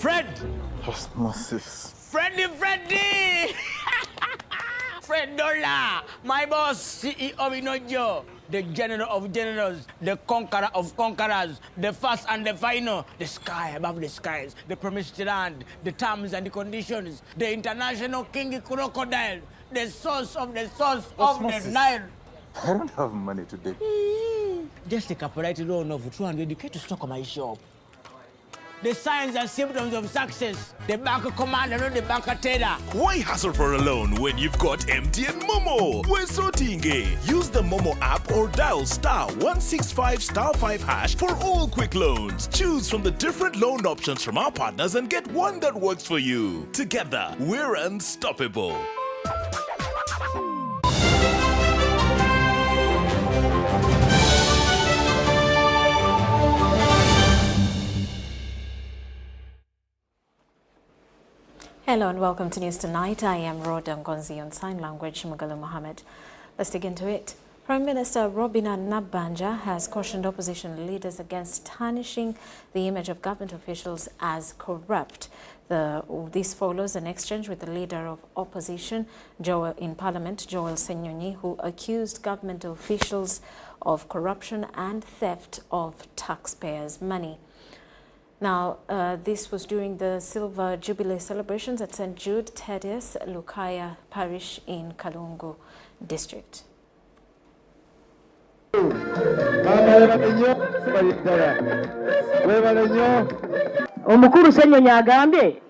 Fred! Osmosis. Freddy! Fred Dollar, my boss, CEO Inojo, the general of generals, the conqueror of conquerors, the first and the final, the sky above the skies, the promised land, the terms and the conditions, the international king crocodile, the source of the Nile. I don't have money today. Just take a polite loan of 200k to stock my shop. The signs and symptoms of success. The bank commander, not the bank teller. Why hassle for a loan when you've got MTN Momo? We're sorting it. Use the Momo app or dial *165*5# for all quick loans. Choose from the different loan options from our partners and get one that works for you. Together, we're unstoppable. Hello and welcome to News Tonight. I am Rhoda Ngonzi on Sign Language, Mugalu Mohammed. Let's dig into it. Prime Minister Robina Nabbanja has cautioned opposition leaders against tarnishing the image of government officials as corrupt. This follows an exchange with the leader of opposition in Parliament, Joel Senyonyi, who accused government officials of corruption and theft of taxpayers' money. Now, this was during the Silver Jubilee celebrations at St. Jude Thaddeus Lukaya Parish in Kalungu District. Omukulu Senyonyi agambye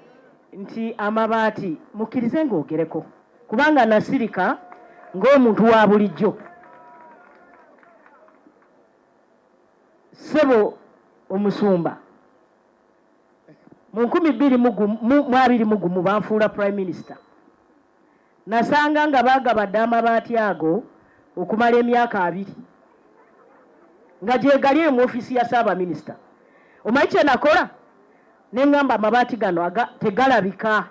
nti amabaati mukkirize ng'ogereko kubanga nasirika ng'omuntu wa bulijjo. Ssebo omusumba mu 2021 banfuula Prime Minister. Nasanga nga baagabadde amabaati ago okumala emyaka 2 nga gyegali mu ofisi ya Ssaabaminisita. Omanyi kye nakola? Ne ngamba amabaati gano tegalabika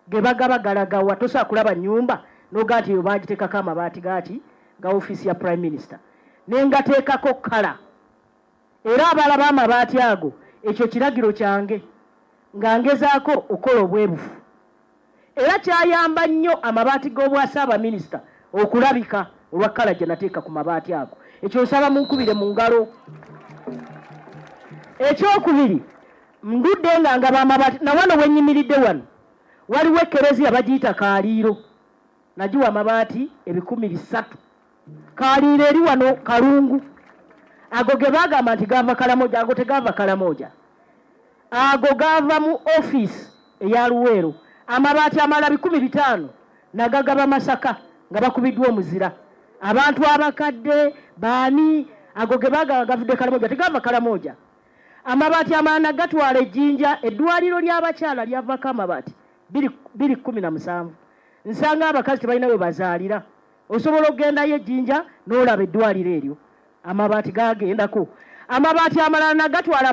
ge bagaba galagawa, tosobola kulaba nnyumba n'oga nti yo baagiteekako amabaati gaaki ga ofisi ya Prime Minister. Ne ngateekako kkala era abalaba amabaati ago ekyo kiragiro kyange nga ngezaako okola obwebufu. Era kyayamba nnyo amabaati g'obwa Ssaabaminisita okulabika olwa kkala gye nateeka ku mabaati ago. Ekyo nsaba munkubire mu ngalo. Ekyokubiri, ndudde nga ngaba amabaati na wano wennyimiridde wano waliwo ekereziya bagiyita Kaaliiro. Nagiwa amabaati 300,000. Kaaliiro eri wano Kalungu. Ago ge bagamba nti gava Kalamoja, ago tegava Kalamoja. Ago gava mu office eya Luweero. Amabaati amala 15,000 nagagaba Masaka nga bakubiddwa omuzira. Abantu abakadde baani ago ge bagamba gavudde Kalamoja, tegava Kalamoja. Amabaati amala gatwala Ejjinja, eddwaliro ly'abakyala lyavako amabaati 217. Nsanga abakazi tebalina we bazaalira. Osobola okugendayo Ejjinja n'olaba eddwaliro eryo. Amabaati gagendako. Amabaati amalala nagatwala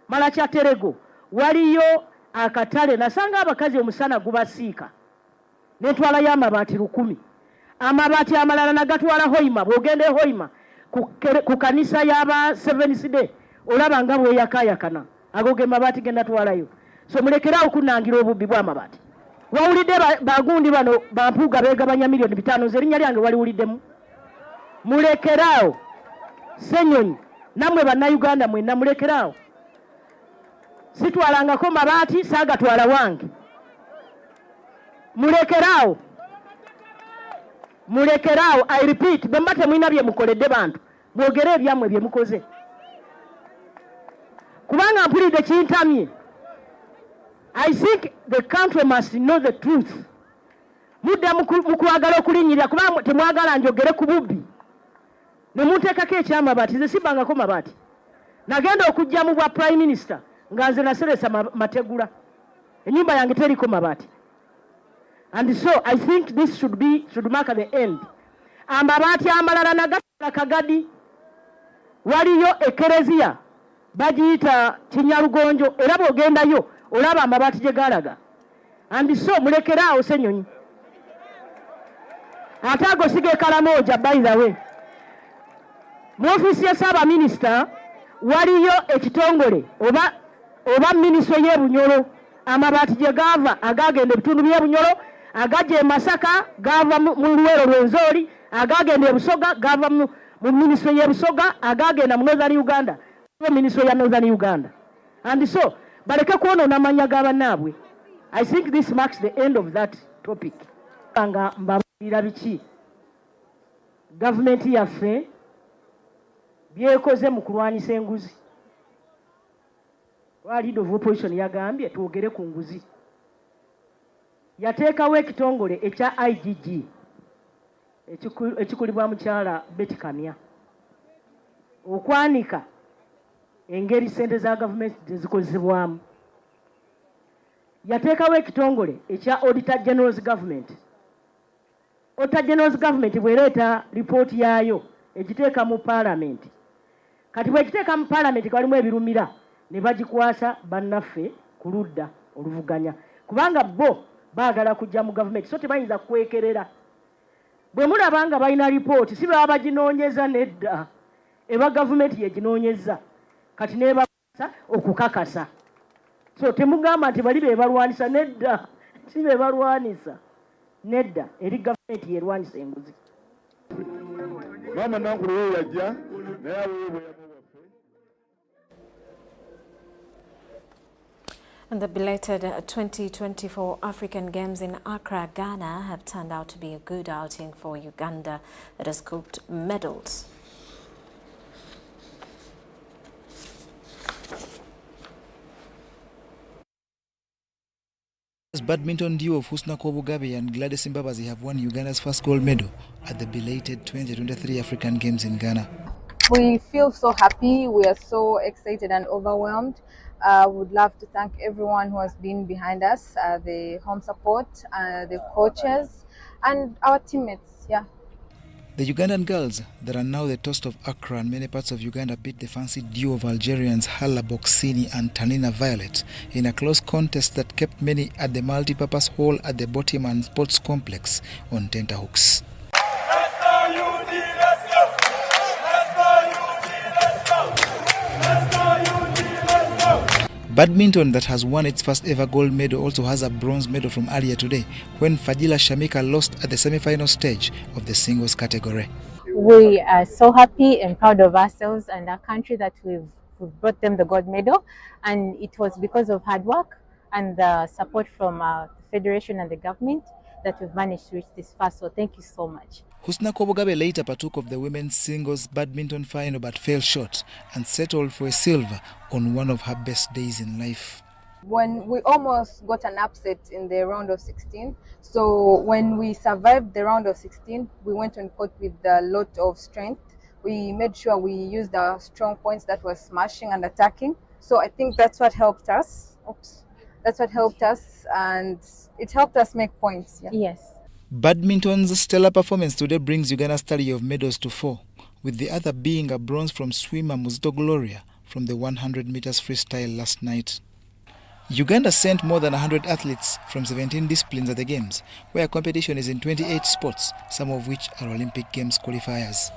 Malacha Terego. Waliyo akatale nasanga abakazi omusana gubasiika. Netwala ya amabaati 1000. Amabaati amalala nagatwala Hoima, bwogende Hoima ku kanisa y'aba Seventh Day olaba nga bwe yakayakana. Ago ge mabaati genda twalayo. So mulekerawo kunangira obubbi bwa mabaati. Wawulidde bagundi bano bampuuga beegabanya milioni 5 zerinnya lyange waliwuliddemu. Mulekerawo Senyonyi namwe bannayuganda mwenna mulekerawo. Sitwalangako mabaati saagatwala wange. Mulekerawo. I repeat, bemba temwina bye mukoledde bantu mwogere ebyammwe bye mukoze. Kubanga mpulidde kintamye. I think the country must know the truth. Mudda mukwagala okulinyirira kubanga temwagala njogere ku bubbi. Ne munteekako ekyamabaati, nze sibbangako mabaati. Nagenda okujja mu bwa Prime Minister nga nze naseresa mategula. Ennyumba yange teriko mabaati. And so I think this should mark the end. Amabaati amalala nagatwala Kagadi. Waliyo ekereziya bagiyita Kinyalugonjo era bw'ogendayo olaba amabaati gye galaga. And so mulekeraawo Senyonyi. Ate ago sige Kalamoja by the way. Mu ofisi ya Ssaabaminisita waliyo ekitongole oba oba minisitule y'ebunyolo amabaati gye gaava agagenda ebitundu by'ebunyolo agajja e Masaka gaava mu Luweero Lwenzori agagenda e Busoga gaava mu minisitule y'e Busoga agagenda mu Northern Uganda minisitule ya Northern Uganda. And so baleke kwonoona amannya g'abannaabwe. I think this marks the end of that topic. Nga mbabuulira biki gavumenti yaffe byekoze mu kulwanyisa enguzi. Leader of opposition yagambye twogere ku nguzi. Yateekawo ekitongole ekya IGG ekikulibwa mukyala Betty Kamya okwanika engeri ssente za gavumenti tezikozesebwamu. Yateekawo ekitongole ekya Auditor General's Government. Auditor General's Government bw'ereeta lipooti yaayo egiteeka mu Parliament. Kati bw'egiteeka mu Parliament walimu ebirumira ne bagikwasa bannaffe ku ludda oluvuganya. Kubanga bo baagala kujja mu gavumenti so tebayinza kwekerera. Bwe mulaba nga balina lipooti si baba baginoonyeza nedda. Eba gavumenti yeginoonyeza. Kati nebakwasa okukakasa. So temugamba nti bali bebalwanisa nedda. Si bebalwanisa nedda eri gavumenti yerwanisa enguzi. Mama nankulu wewe yajja naye wewe. And the belated 2024 African Games in Accra, Ghana have turned out to be a good outing for Uganda that has scooped medals. Badminton duo of Husna Kobugabe and Gladys Mbabazi have won Uganda's first gold medal at the belated 2023 African Games in Ghana. We feel so happy, we are so excited and overwhelmed. Would love to thank everyone who has been behind us, the home support, the coaches, and our teammates. Yeah. The Ugandan girls that are now the toast of Accra and many parts of Uganda beat the fancy duo of Algerians Hala Boksini and Tanina Violet in a close contest that kept many at the multi-purpose hall at the Botiman Sports Complex on tenterhooks. Badminton, that has won its first ever gold medal, also has a bronze medal from earlier today when Fadila Shamika lost at the semi-final stage of the singles category. We are so happy and proud of ourselves and our country that we've brought them the gold medal, and it was because of hard work and the support from the Federation and the government that we've managed to reach this far, so thank you so much. Husna Kobugabe later partook of the women's singles badminton final but fell short and settled for a silver on one of her best days in life. When we almost got an upset in the round of 16, so when we survived the round of 16, we went on court with a lot of strength. We made sure we used our strong points, that was smashing and attacking. So I think that's what helped us. That's what helped us, and it helped us make points. Yeah. Yes. Badminton's stellar performance today brings Uganda's tally of medals to 4, with the other being a bronze from swimmer Muzito Gloria from the 100 meters freestyle last night. Uganda sent more than 100 athletes from 17 disciplines at the Games, where competition is in 28 sports, some of which are Olympic Games qualifiers.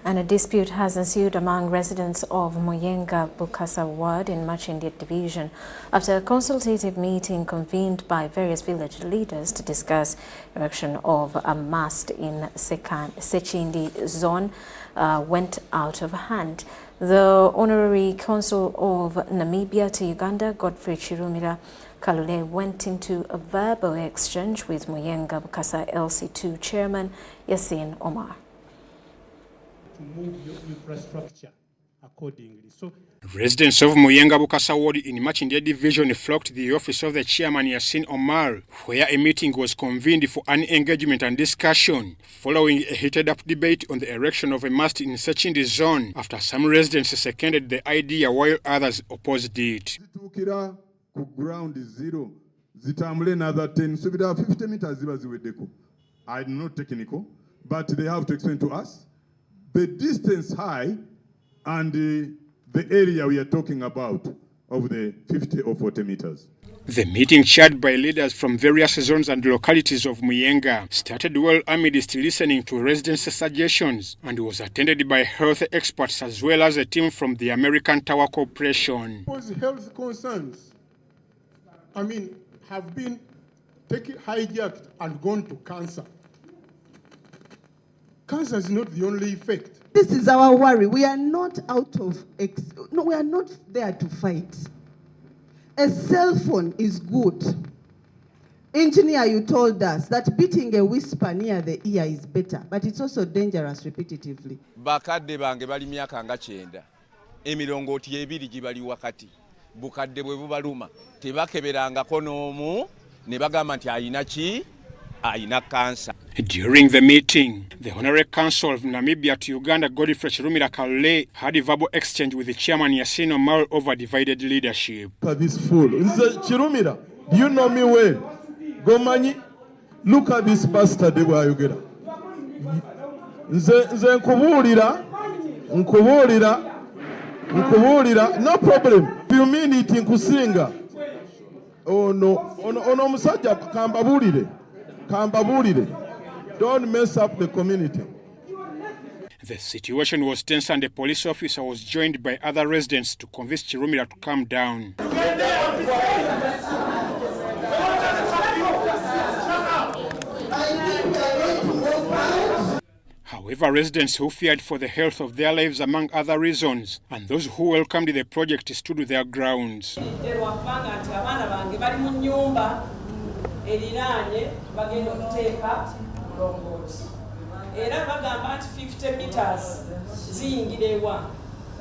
And a dispute has ensued among residents of Muyenga Bukasa ward in Machindi division after a consultative meeting convened by various village leaders to discuss erection of a mast in Sechindi zone went out of hand. The Honorary Consul of Namibia to Uganda, Godfrey Chirumira Kalule, went into a verbal exchange with Muyenga Bukasa LC2 Chairman Yasin Omar. To move your infrastructure accordingly. So, residents of Muyenga Bukasa ward in Machindi division flocked to the office of the chairman Yasin Omar, where a meeting was convened for an engagement and discussion following a heated-up debate on the erection of a mast in Sechindi zone after some residents seconded the idea while others opposed it. Ground zero, zitambule another 10, so we have 50 meters. I'm not technical, but they have to explain to us the distance high and the area we are talking about of the 50 or 40 meters. The meeting, chaired by leaders from various zones and localities of Muyenga, started well amidst listening to residents' suggestions and was attended by health experts as well as a team from the American Tower Corporation. Because health concerns, have been hijacked and gone to cancer. Cancer is not the only effect. This is our worry. We are not we are not there to fight. A cell phone is good. Engineer, you told us that beating a whisper near the ear is better, but it's also dangerous repetitively. Bakadde bange bali myaka nga 9. Emirongooti ebiri gibali wakati. Bukadde bwe bubaluma tebakeberangako n'omu ne bagamba nti ayina ki? Ayina cancer. During the meeting, the Honorary Council of Namibia to Uganda, Godfrey Chirumira Kale, had a verbal exchange with the chairman Yasin Omar over divided leadership. This fool. Chirumira, do you know me well? Gomanyi, look at this pastor de Wayugera. Nze nkubuulira, no problem. You mean it in Kusinga? Oh no, ono musajja kambabuulire. Don't mess up the community. The situation was tense and a police officer was joined by other residents to convince Chirumira to calm down. However, residents who feared for the health of their lives among other reasons, and those who welcomed the project stood their grounds. Era bagamba nti 50 meters ziyingire ewa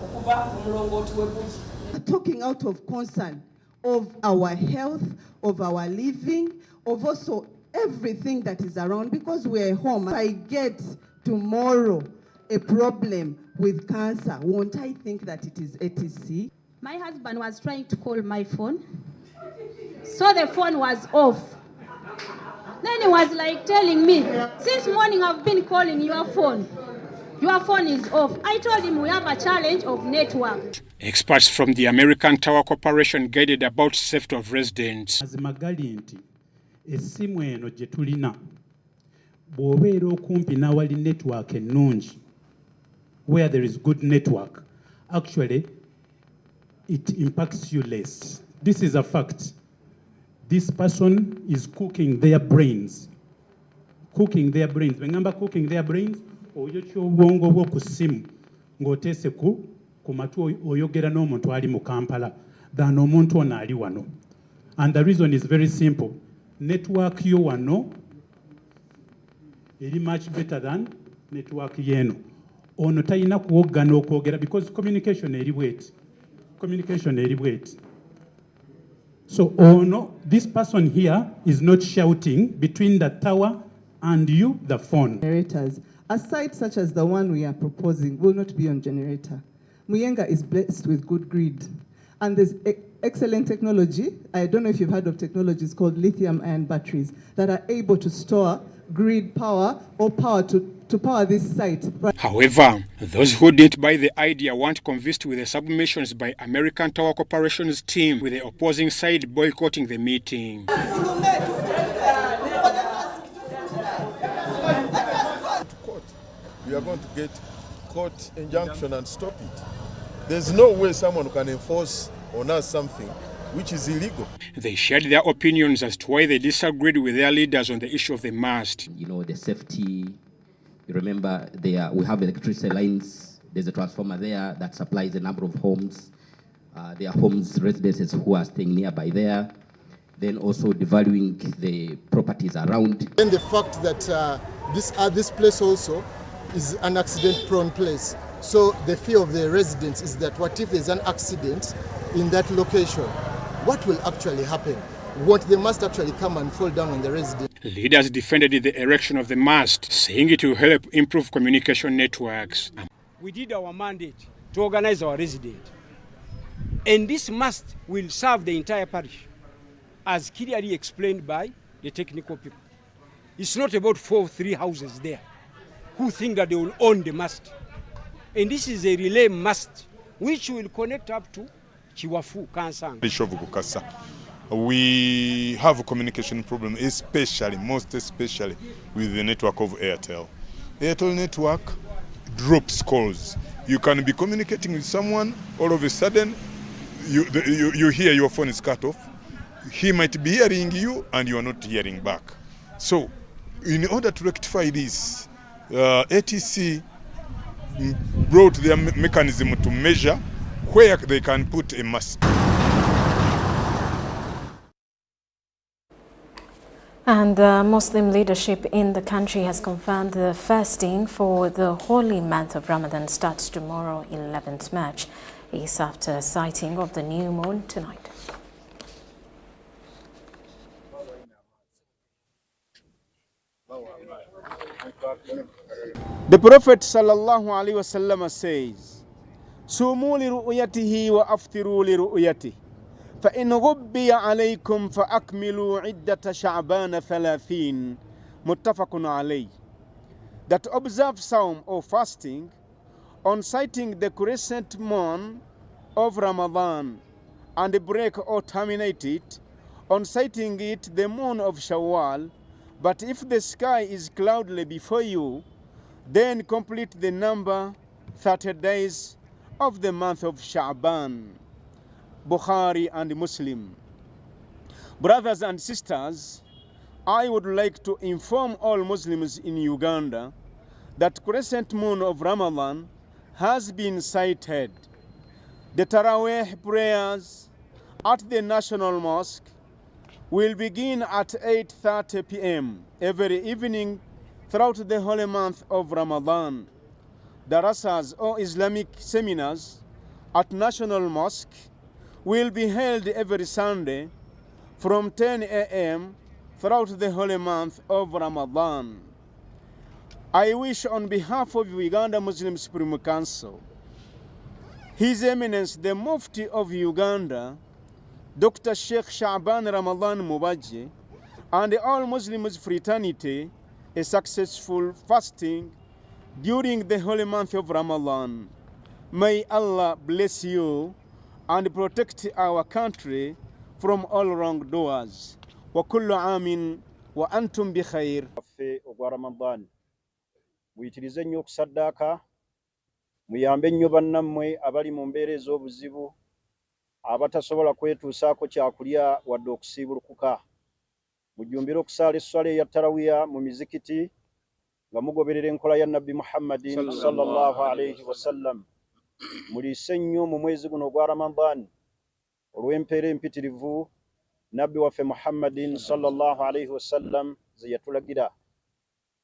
okuva omulongooti webuli. Talking out of concern of our health, of our living, of also everything that is around, because we're home. If I get tomorrow a problem with cancer, won't I think that it is ATC? My husband was trying to call my phone, so the phone was off. Then he was like telling me, since morning I've been calling your phone. Your phone is off. I told him we have a challenge of network. Experts from the American Tower Corporation guided about safety of residents. Azimagali nti essimu eno gye tulina bw'obeera okumpi n'awali network ennungi, where there is good network, actually it impacts you less. This is a fact. This person is cooking their brains. Cooking their brains. Bengamba cooking their brains, oyo ky'obwongo bwo ku ssimu ng'oteese ku matu oyogera n'omuntu ali mu Kampala than omuntu ono ali wano. And the reason is very simple. Network yo wano eri much better than network yeno. Ono tayina kuwoggana okwogera because communication eri bweti. So, no, this person here is not shouting between the tower and you, the phone. Generators. A site such as the one we are proposing will not be on generator. Muyenga is blessed with good grid. And there's excellent technology. I don't know if you've heard of technologies called lithium-ion batteries that are able to store grid power or power to power this site. However, those who didn't buy the idea weren't convinced with the submissions by American Tower Corporation's team, with the opposing side boycotting the meeting. We are going to get court injunction and stop it. There's no way someone can enforce on us something which is illegal. They shared their opinions as to why they disagreed with their leaders on the issue of the mast. You know, the safety. You remember we have electricity lines. There's a transformer there that supplies a number of homes. There are homes, residences who are staying nearby there. Then also devaluing the properties around. And the fact that this place also is an accident-prone place. So the fear of the residents is that what if there's an accident in that location? What will actually happen? Won't the mast actually come and fall down on the residents? Leaders defended the erection of the mast, saying it will help improve communication networks. We did our mandate to organize our residents. And this mast will serve the entire parish, as clearly explained by the technical people. It's not about 4 or 3 houses there who think that they will own the mast. And this is a relay mast which will connect up to Chiwafu, Kansang. Bishop Bukasa. we have a communication problem, most especially with the network of Airtel. Airtel network drops calls. You can be communicating with someone, all of a sudden you hear your phone is cut off. He might be hearing you and you are not hearing back. So in order to rectify this, ATC brought their mechanism to measure where they can put a mast. And the Muslim leadership in the country has confirmed the fasting for the holy month of Ramadan starts tomorrow, 11th March. It's after sighting of the new moon tonight. The Prophet sallallahu alaihi wasallam says, "Sumu li ru'yatihi wa aftiru li ru'yatihi. فإن غبي عليكم فأكملوا عدة شعبان 30 متفق عليه." That observe Psalm or fasting on sighting the crescent moon of Ramadan and break or terminate it on sighting it the moon of Shawwal. But if the sky is cloudly before you, then complete the number 30 days of the month of Sha'ban. Bukhari and Muslim. Brothers and sisters, I would like to inform all Muslims in Uganda that crescent moon of Ramadan has been sighted. The Taraweeh prayers at the National Mosque will begin at 8:30 p.m. every evening throughout the holy month of Ramadan. Darasas or Islamic seminars at National Mosque will be held every Sunday from 10 a.m. throughout the holy month of Ramadan. I wish on behalf of Uganda Muslim Supreme Council, His Eminence the Mufti of Uganda, Dr. Sheikh Sha'ban Ramadan Mubaji, and all Muslims fraternity a successful fasting during the holy month of Ramadan. May Allah bless you and protect our country from all wrongdoers. Wa kullu amin wa antum bi khair. Ogwa Ramadan. Muyitirize nnyo okusaddaaka, muyambe nnyo bannammwe abali mu mbeera ez'obuzibu, abatasobola kwetuusaako kyakulya wadde okusiibulukuka. Mujjumbire okusaala esswala eya tarawiya mu mizikiti nga mugoberera enkola ya Nabbi Muhammadin sallallahu alayhi wasallam. Muliise nnyo mu mwezi guno ogwa Ramadan olw'empeera empitirivu Nabbi waffe Muhammadin sallallahu alayhi wasallam ze yatulagira.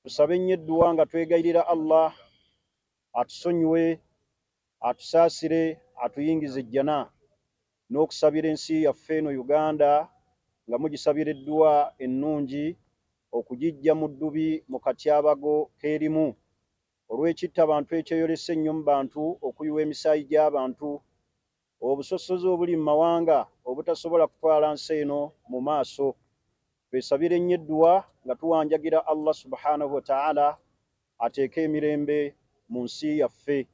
Tusabe nnyo edduwa nga twegayirira Allah atusonyiwe, atusaasire, atuyingize ejjana, n'okusabira ensi yaffe eno Uganda nga mugisabira edduwa ennungi okugijja mu ddubi mu katyabago keerimu olw'ekitta abantu ekyeyolese ennyo mu bantu okuyiwa emisaayi gy'abantu, obusosoze obuli mu mawanga obutasobola kutwala nsi eno mu maaso. Twesabire nnyo edduwa nga tuwanjagira Allah subhanahu wa ta'ala ateeke emirembe mu nsi yaffe.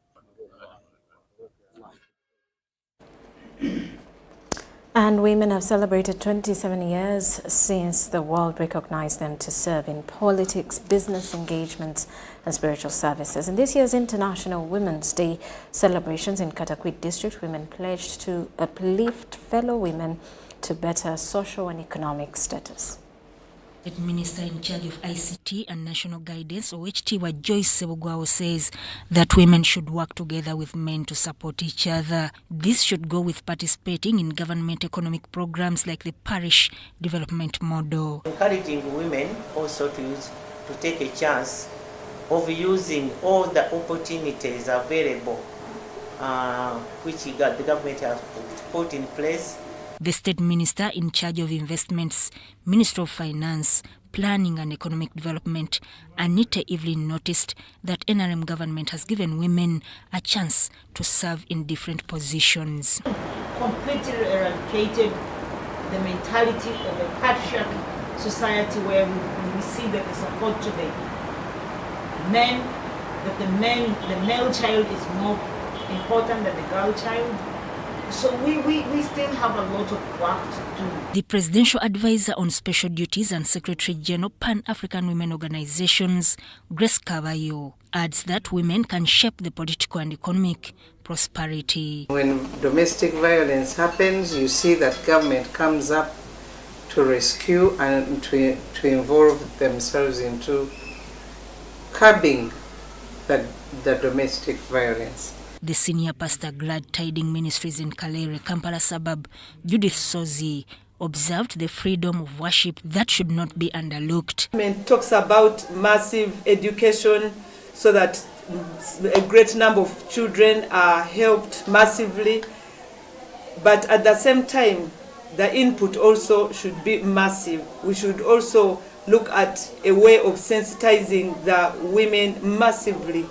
And women have celebrated 27 years since the world recognized them to serve in politics, business engagements and spiritual services. In this year's International Women's Day celebrations in Katakwit District, women pledged to uplift fellow women to better social and economic status. The Minister in charge of ICT and National Guidance, Oweekitiibwa Joyce Sebugwawo, says that women should work together with men to support each other. This should go with participating in government economic programs like the Parish Development Model. Encouraging women also to take a chance of using all the opportunities available which the government has put in place. The State Minister in charge of Investments, Minister of Finance, Planning and Economic Development, Anita Evelyn, noticed that NRM government has given women a chance to serve in different positions. Completely eradicated the mentality of a patriarchal society where we see that the support to the men, that the male child is more important than the girl child. So we still have a lot of work to do. The Presidential Advisor on Special Duties and Secretary General Pan-African Women Organizations, Grace Cavallo, adds that women can shape the political and economic prosperity. When domestic violence happens, you see that government comes up to rescue and to involve themselves into curbing the domestic violence. The senior pastor Glad Tiding Ministries in Kalere, Kampala suburb, Judith Sozi, observed the freedom of worship that should not be underlooked. It talks about massive education so that a great number of children are helped massively, but at the same time, the input also should be massive. We should also look at a way of sensitizing the women massively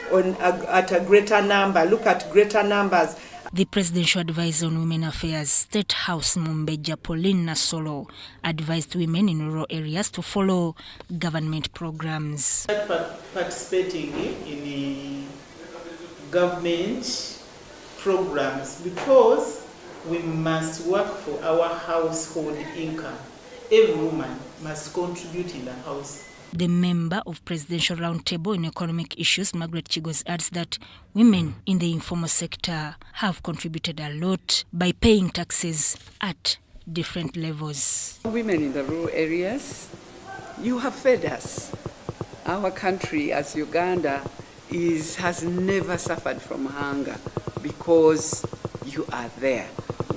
at a greater number, look at greater numbers. The Presidential Advisor on Women Affairs, State House Mumbeja Pauline Nasolo, advised women in rural areas to follow government programs. Participating in the government programs because we must work for our household income. Every woman must contribute in the house. The member of Presidential Roundtable on Economic Issues, Margaret Chigos, adds that women in the informal sector have contributed a lot by paying taxes at different levels. Women in the rural areas, you have fed us. Our country, as Uganda, has never suffered from hunger because you are there.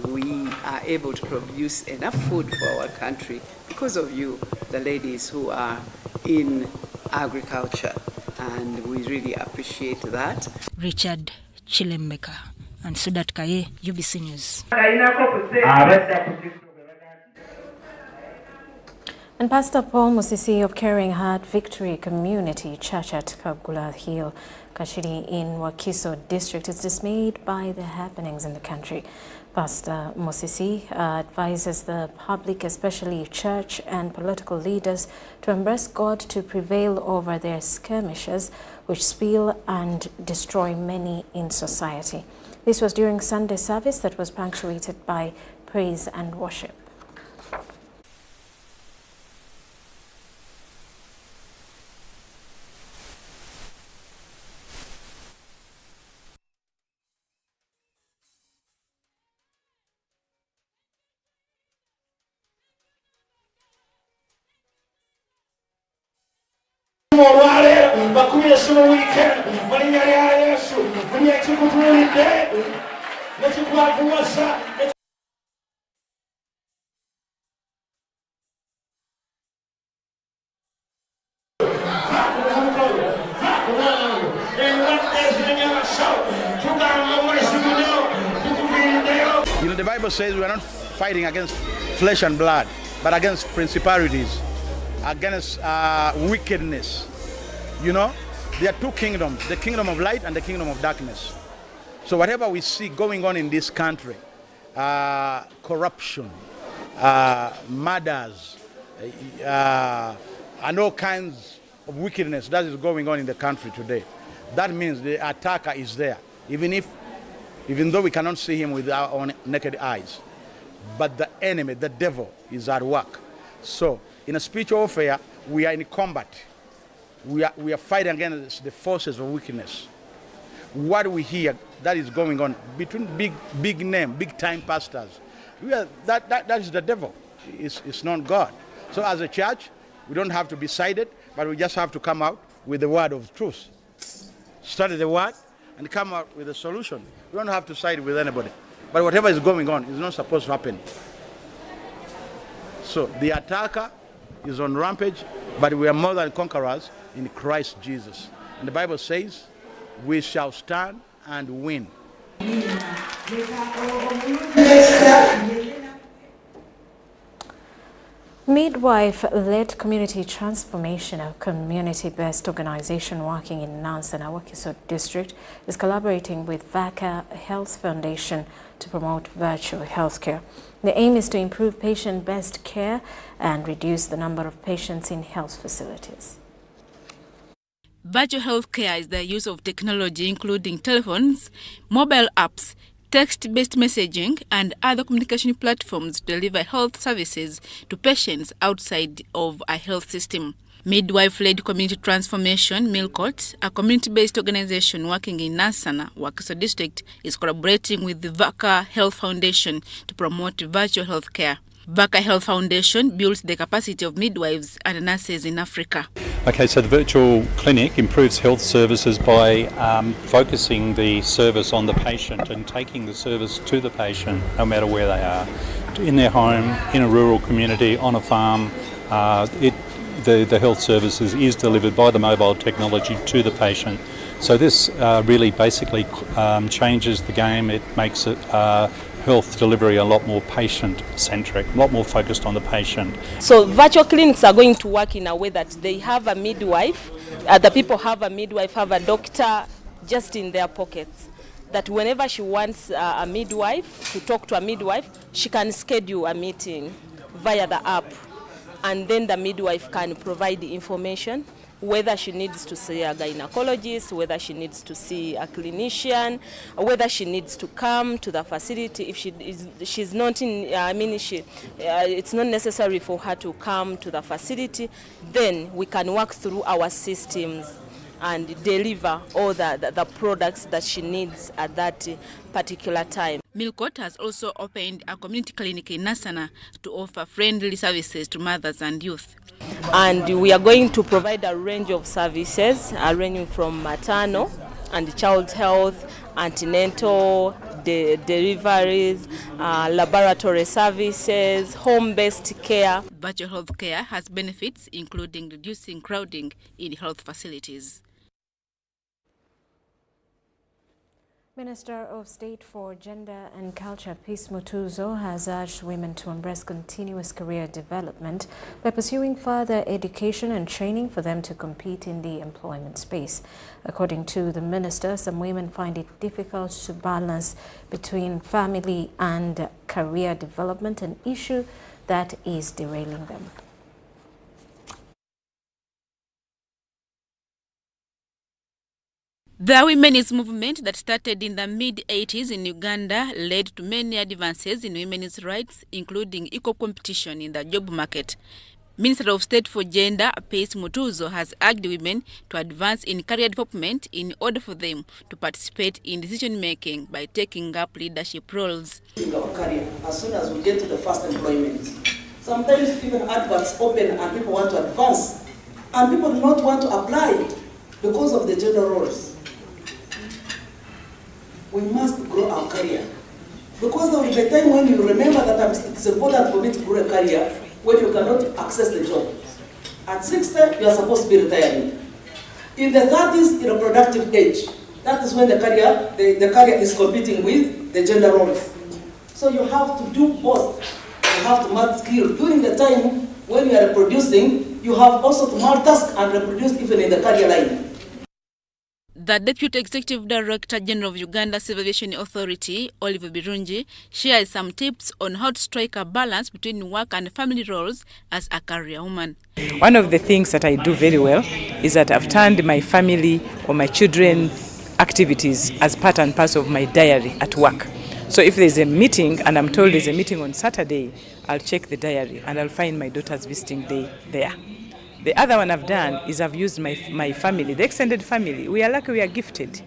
We are able to produce enough food for our country because of you, the ladies who are in agriculture, and we really appreciate that. Richard Chilembeka and Sudat Kaye, UBC News. And Pastor Paul Musisi of Caring Heart Victory Community Church at Kagula Hill, Kashiri in Wakiso District is dismayed by the happenings in the country. Pastor Musisi advises the public, especially church and political leaders, to embrace God to prevail over their skirmishes which spill and destroy many in society. This was during Sunday service that was punctuated by praise and worship. You know, the Bible says we are not fighting against flesh and blood, but against principalities, against wickedness. You know, there are two kingdoms, the kingdom of light and the kingdom of darkness. So whatever we see going on in this country, corruption, murders, and all kinds of wickedness that is going on in the country today, that means the attacker is there, even though we cannot see him with our own naked eyes. But the enemy, the devil, is at work. So in a spiritual warfare, we are in combat. We are fighting against the forces of wickedness. What we hear that is going on between big name, big time pastors, that is the devil. It's not God. So as a church, we don't have to be sided, but we just have to come out with the word of truth. Study the word and come out with a solution. We don't have to side with anybody. But whatever is going on is not supposed to happen. So the attacker is on rampage, but we are more than conquerors in Christ Jesus. And the Bible says, we shall stand and win. Midwife-led community transformation, a community-based organization working in Nansa and Wakiso district, is collaborating with VACA Health Foundation to promote virtual healthcare. The aim is to improve patient-based care and reduce the number of patients in health facilities. Virtual healthcare is the use of technology, including telephones, mobile apps, text-based messaging, and other communication platforms to deliver health services to patients outside of a health system. Midwife-led community transformation, Milcot, a community-based organization working in Nansana, Wakiso district, is collaborating with the Vaca Health Foundation to promote virtual health care. Vaca Health Foundation builds the capacity of midwives and nurses in Africa. Okay, so the virtual clinic improves health services by focusing the service on the patient and taking the service to the patient no matter where they are. In their home, in a rural community, on a farm, the health services is delivered by the mobile technology to the patient. So this really basically changes the game. It makes it health delivery a lot more patient-centric, a lot more focused on the patient. So virtual clinics are going to work in a way that they have a midwife, the people have a midwife, have a doctor just in their pockets. That whenever she wants a midwife, to talk to a midwife, she can schedule a meeting via the app. And then the midwife can provide the information, whether she needs to see a gynecologist, whether she needs to see a clinician, whether she needs to come to the facility. If she's not in, it's not necessary for her to come to the facility, then we can work through our systems and deliver all the products that she needs at that particular time. Milcot has also opened a community clinic in Nansana to offer friendly services to mothers and youth. And we are going to provide a range of services ranging from maternal and child health, antenatal, deliveries, laboratory services, home-based care. Virtual health care has benefits including reducing crowding in health facilities. Minister of State for Gender and Culture, Peace Mutuzo, has urged women to embrace continuous career development by pursuing further education and training for them to compete in the employment space. According to the minister, some women find it difficult to balance between family and career development, an issue that is derailing them. The women's movement that started in the mid-80s in Uganda led to many advances in women's rights, including equal competition in the job market. Minister of State for Gender, Peace Mutuzo, has urged women to advance in career development in order for them to participate in decision-making by taking up leadership roles. Our career, as soon as we get to the first employment, sometimes even adverts open and people want to advance, and people do not want to apply because of the gender roles. We must grow our career. Because there will be a time when you remember that it's important for me to grow a career when you cannot access the job. At 60, you are supposed to be retiring. In the 30s, in a productive age, that is when the career is competing with the gender roles. So you have to do both. You have to multi-skill. During the time when you are reproducing, you have also to multitask and reproduce even in the career line. The Deputy Executive Director General of Uganda Civil Aviation Authority, Oliver Birungi, shares some tips on how to strike a balance between work and family roles as a career woman. One of the things that I do very well is that I've turned my family or my children activities as part and parcel of my diary at work. So if there's a meeting and I'm told there's a meeting on Saturday, I'll check the diary and I'll find my daughter's visiting day there. The other one I've done is I've used my family, the extended family. We are lucky, we are gifted.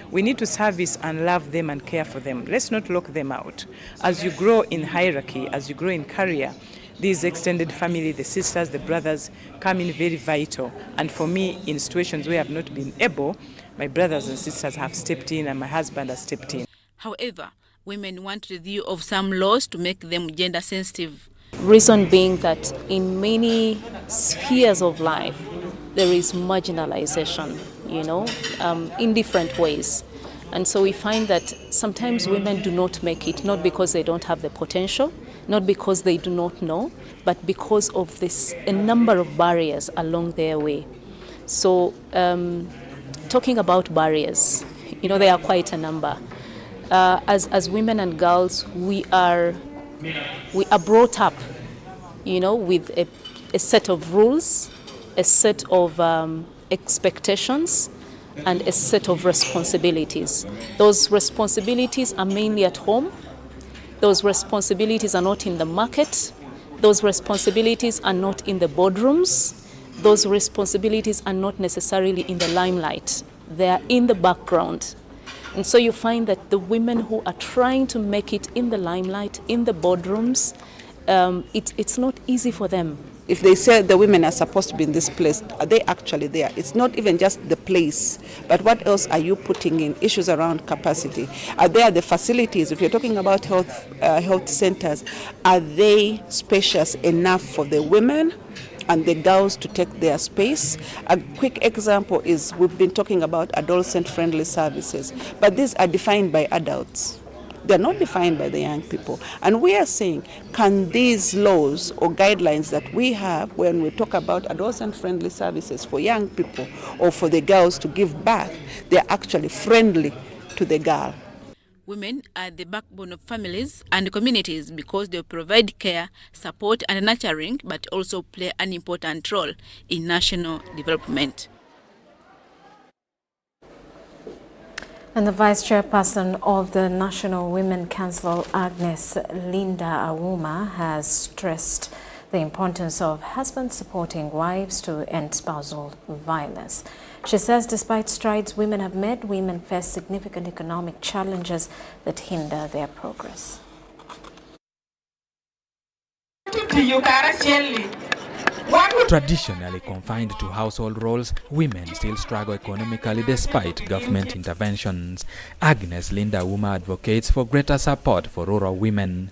We need to service and love them and care for them. Let's not lock them out. As you grow in hierarchy, as you grow in career, these extended family, the sisters, the brothers, come in very vital. And for me, in situations where I've not been able, my brothers and sisters have stepped in and my husband has stepped in. However, women want review of some laws to make them gender sensitive. Reason being that in many spheres of life, there is marginalization, in different ways. And so we find that sometimes women do not make it, not because they don't have the potential, not because they do not know, but because of a number of barriers along their way. So talking about barriers, there are quite a number. As women and girls, we are brought up, with a set of rules, a set of expectations, and a set of responsibilities. Those responsibilities are mainly at home. Those responsibilities are not in the market. Those responsibilities are not in the boardrooms. Those responsibilities are not necessarily in the limelight. They are in the background. And so you find that the women who are trying to make it in the limelight, in the boardrooms, it's not easy for them. If they say the women are supposed to be in this place, are they actually there? It's not even just the place, but what else are you putting in? Issues around capacity. Are there the facilities? If you're talking about health centers, are they spacious enough for the women and the girls to take their space? A quick example is we've been talking about adolescent-friendly services, but these are defined by adults. They're not defined by the young people. And we are saying, can these laws or guidelines that we have when we talk about adolescent-friendly services for young people or for the girls to give back, they're actually friendly to the girl? Women are the backbone of families and communities because they provide care, support and nurturing, but also play an important role in national development. And the Vice Chairperson of the National Women Council, Agnes Linda Awuma, has stressed the importance of husbands supporting wives to end spousal violence. She says despite strides women have made, women face significant economic challenges that hinder their progress. Traditionally confined to household roles, women still struggle economically despite government interventions. Agnes Linda Awuma advocates for greater support for rural women.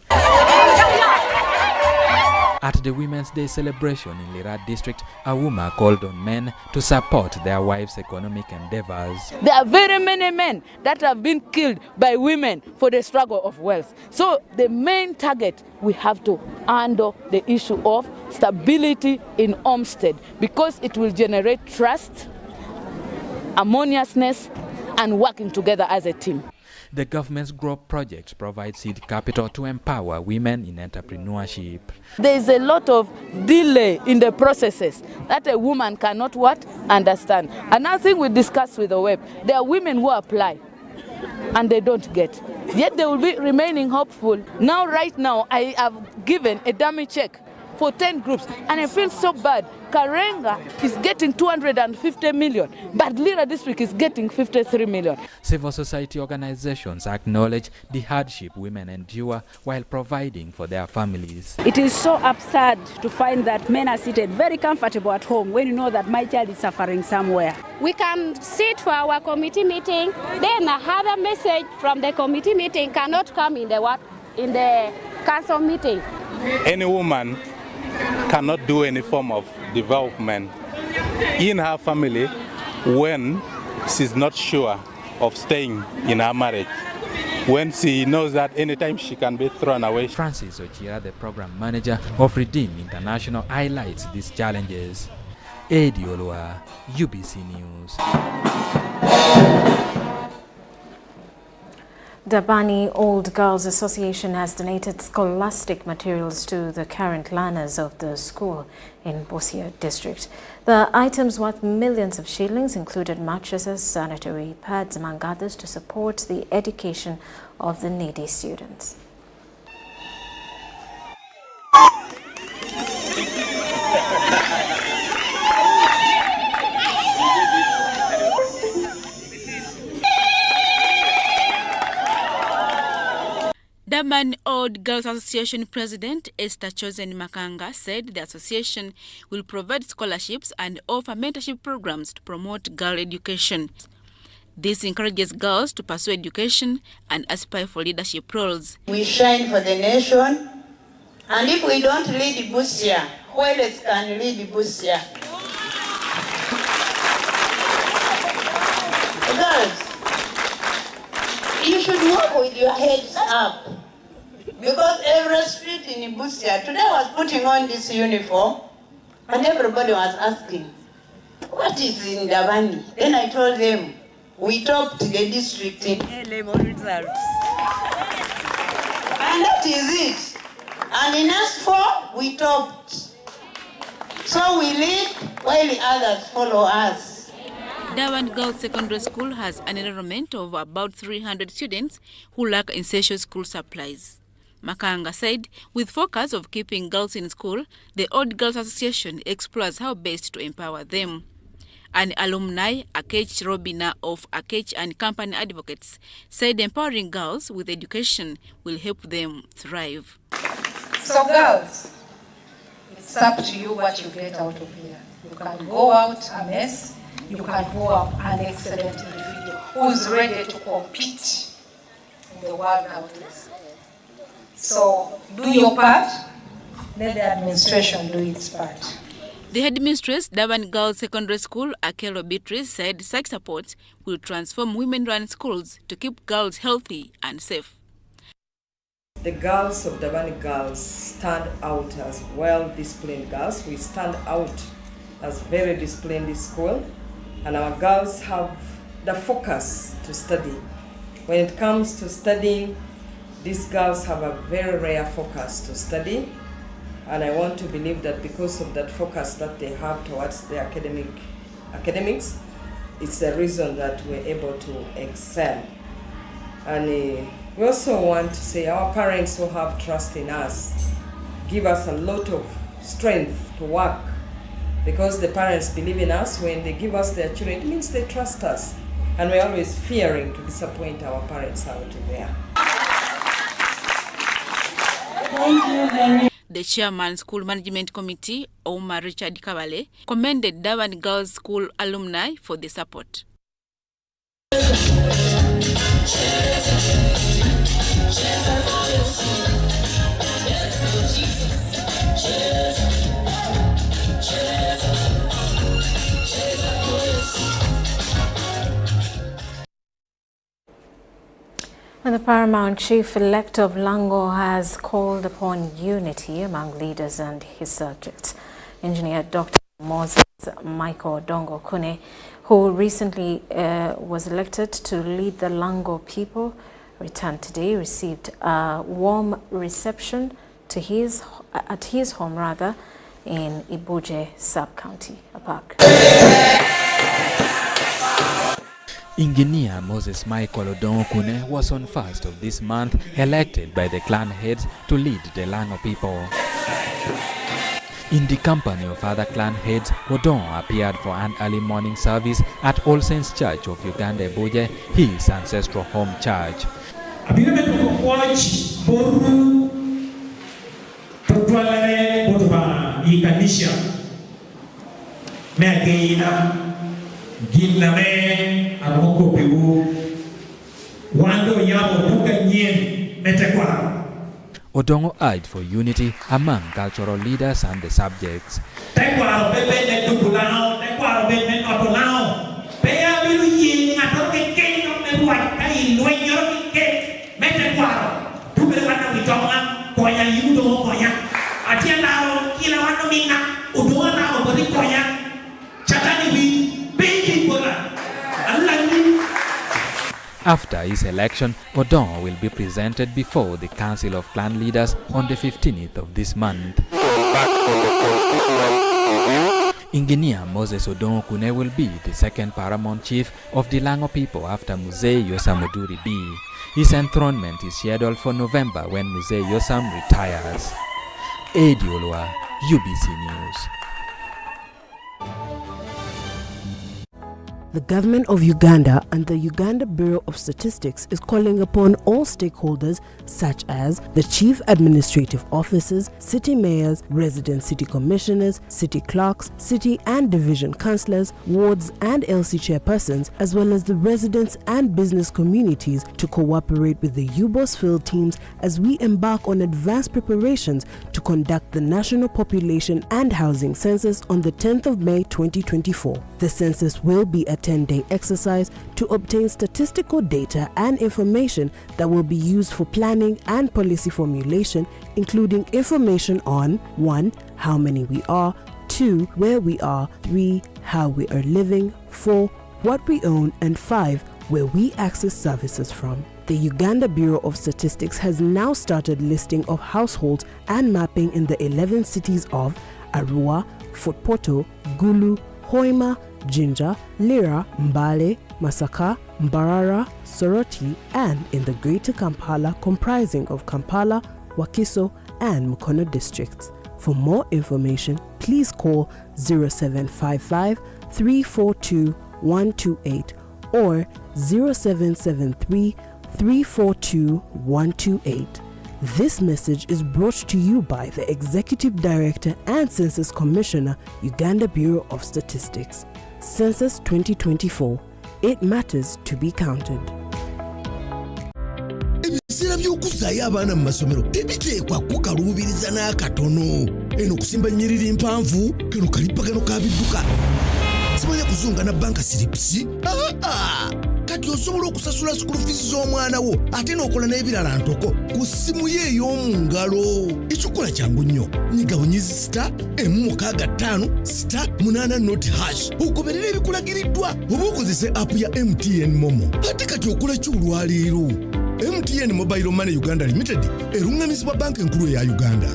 At the Women's Day celebration in Lirat district, Awuma called on men to support their wives' economic endeavors. There are very many men that have been killed by women for the struggle of wealth. So the main target, we have to handle the issue of stability in homestead because it will generate trust, harmoniousness, and working together as a team. The government's growth project provides seed capital to empower women in entrepreneurship. There is a lot of delay in the processes that a woman cannot understand. Another thing we discussed with the web, there are women who apply and they don't get. Yet they will be remaining hopeful. Now, right now, I have given a dummy check for 10 groups and I feel so bad. Karenga is getting 250 million, but Lira district is getting 53 million. Civil society organizations acknowledge the hardship women endure while providing for their families. It is so absurd to find that men are seated very comfortable at home when you know that my child is suffering somewhere. We can sit for our committee meeting, then have a message from the committee meeting cannot come in the council meeting. Any woman cannot do any form of development in her family when she's not sure of staying in her marriage, when she knows that anytime she can be thrown away. Francis Ochira, the program manager of Redeem International, highlights these challenges. Eddie Olua, UBC News. The Bani Old Girls Association has donated scholastic materials to the current learners of the school in Busia district. The items worth millions of shillings included mattresses, sanitary pads, among others, to support the education of the needy students. The Bani Old Girls Association President Esther Chosen Makanga said the association will provide scholarships and offer mentorship programs to promote girl education. This encourages girls to pursue education and aspire for leadership roles. We shine for the nation, and if we don't lead Busia, who else can lead Busia? Girls, you should walk with your heads up. Because every street in Busia, today I was putting on this uniform, and everybody was asking, what is in Davani? Then I told them, we topped the district in A-level results. And that is it. And in S4, we topped. So we lead while the others follow us. Dawan Girls Secondary School has an enrollment of about 300 students who lack essential school supplies. Makanga said, with focus of keeping girls in school, the Old Girls Association explores how best to empower them. An alumni, Akech Robina of Akech and Company Advocates, said empowering girls with education will help them thrive. So girls, it's up to you what you get out of here. You can go out a mess, you can go out an excellent individual who's ready to compete in the world out there. So do your part, let the administration do its part. The headmistress, Dawan Girls Secondary School, Akelo Beatrice, said such support will transform women-run schools to keep girls healthy and safe. The girls of Dawan Girls stand out as well-disciplined girls. We stand out as very disciplined in school, and our girls have the focus to study. When it comes to studying, these girls have a very rare focus to study, and I want to believe that because of that focus that they have towards their academics, it's the reason that we're able to excel. And we also want to say our parents who have trust in us give us a lot of strength to work, because the parents believe in us. When they give us their children, it means they trust us, and we're always fearing to disappoint our parents out there. Thank you very. The chairman, School Management Committee, Omar Richard Kabale, commended Dawan Girls School alumni for the support. And the Paramount Chief Elect of Lango has called upon unity among leaders and his subjects. Engineer Dr. Moses Michael Dongo Kune, who recently was elected to lead the Lango people, returned today, received a warm reception to at his home in Ibuje Sub-County, Park. Engineer Moses Michael Odongokune was on 1st of this month elected by the clan heads to lead the Lango people. In the company of other clan heads, Odong appeared for an early morning service at All Saints Church of Uganda, Ibuje, his ancestral home church. Gilame aroko piu wando yabo buka nyen metekwara. Odongo urged for unity among cultural leaders and the subjects. Tekwara bebe ne dubulao, tekwara bebe ne otolao. Peya bilu yin atoroke kenyo meruwa kai nuenyoro ke metekwara. Tubele wana witonga koya yudo koya. Atia nao kila wano minga udonga nao bari koya. Chatani wi. After his election, Odong will be presented before the Council of Clan Leaders on the 15th of this month. Engineer Moses Odongokune will be the second paramount chief of the Lango people after Mzee Yosam Oduri B. His enthronement is scheduled for November when Mzee Yosam retires. Edi Olua, UBC News. The government of Uganda and the Uganda Bureau of Statistics is calling upon all stakeholders such as the chief administrative officers, city mayors, resident city commissioners, city clerks, city and division councillors, wards and LC chairpersons, as well as the residents and business communities to cooperate with the UBOS field teams as we embark on advanced preparations to conduct the National Population and Housing Census on the 10th of May 2024. The census will be a 10-day exercise to obtain statistical data and information that will be used for planning and policy formulation, including information on 1. How many we are, 2. Where we are, 3. How we are living, 4. What we own, and 5. Where we access services from. The Uganda Bureau of Statistics has now started listing of households and mapping in the 11 cities of Arua, Fort Portal, Gulu, Hoima, Jinja, Lira, Mbale, Masaka, Mbarara, Soroti, and in the Greater Kampala comprising of Kampala, Wakiso, and Mukono districts. For more information, please call 0755 342 128 or 0773 342 128. This message is brought to you by the Executive Director and Census Commissioner, Uganda Bureau of Statistics. Census 2024. It matters to be counted. Ebisera by'okuzaayo abaana mu masomero tebiteekwa kukaluubiriza n'akatono. Eno kusimba nnyiriri mpanvu kano kalipagano ka bidduka. Simanya kuzunga na banka siripsi. Kati osobola okusasula school fees z'omwana wo ate n'okola n'ebirala ntoko ku ssimu ye ey'omu ngalo. Ekikola kyangu nnyo. Nyiga bunyizi *165*8 ogoberera ebikulagiriddwa oba okozese app ya MTN Momo. Ate kati okola ki olwaleero? MTN Mobile Money Uganda Limited erungamizibwa banka enkulu eya Uganda.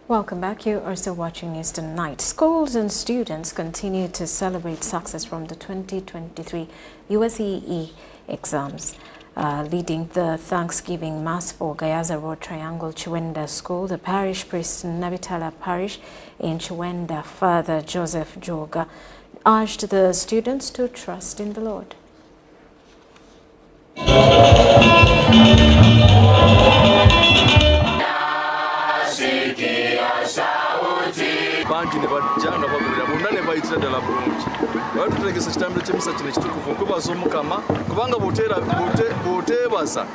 Welcome back. You are still watching News Tonight. Schools and students continue to celebrate success from the 2023 USEE exams. Leading the Thanksgiving Mass for Gayaza Road Triangle Chiwenda School, the parish priest in Nabitala Parish in Chiwenda, Father Joseph Joga, urged the students to trust in the Lord. Bangi ne bajja nga bagulira bonna ne bayitira ddala bulungi. Bali tutegesa kitambiro ky'emisa kino ekitukuvu okwebaza Omukama kubanga bw'oteebaza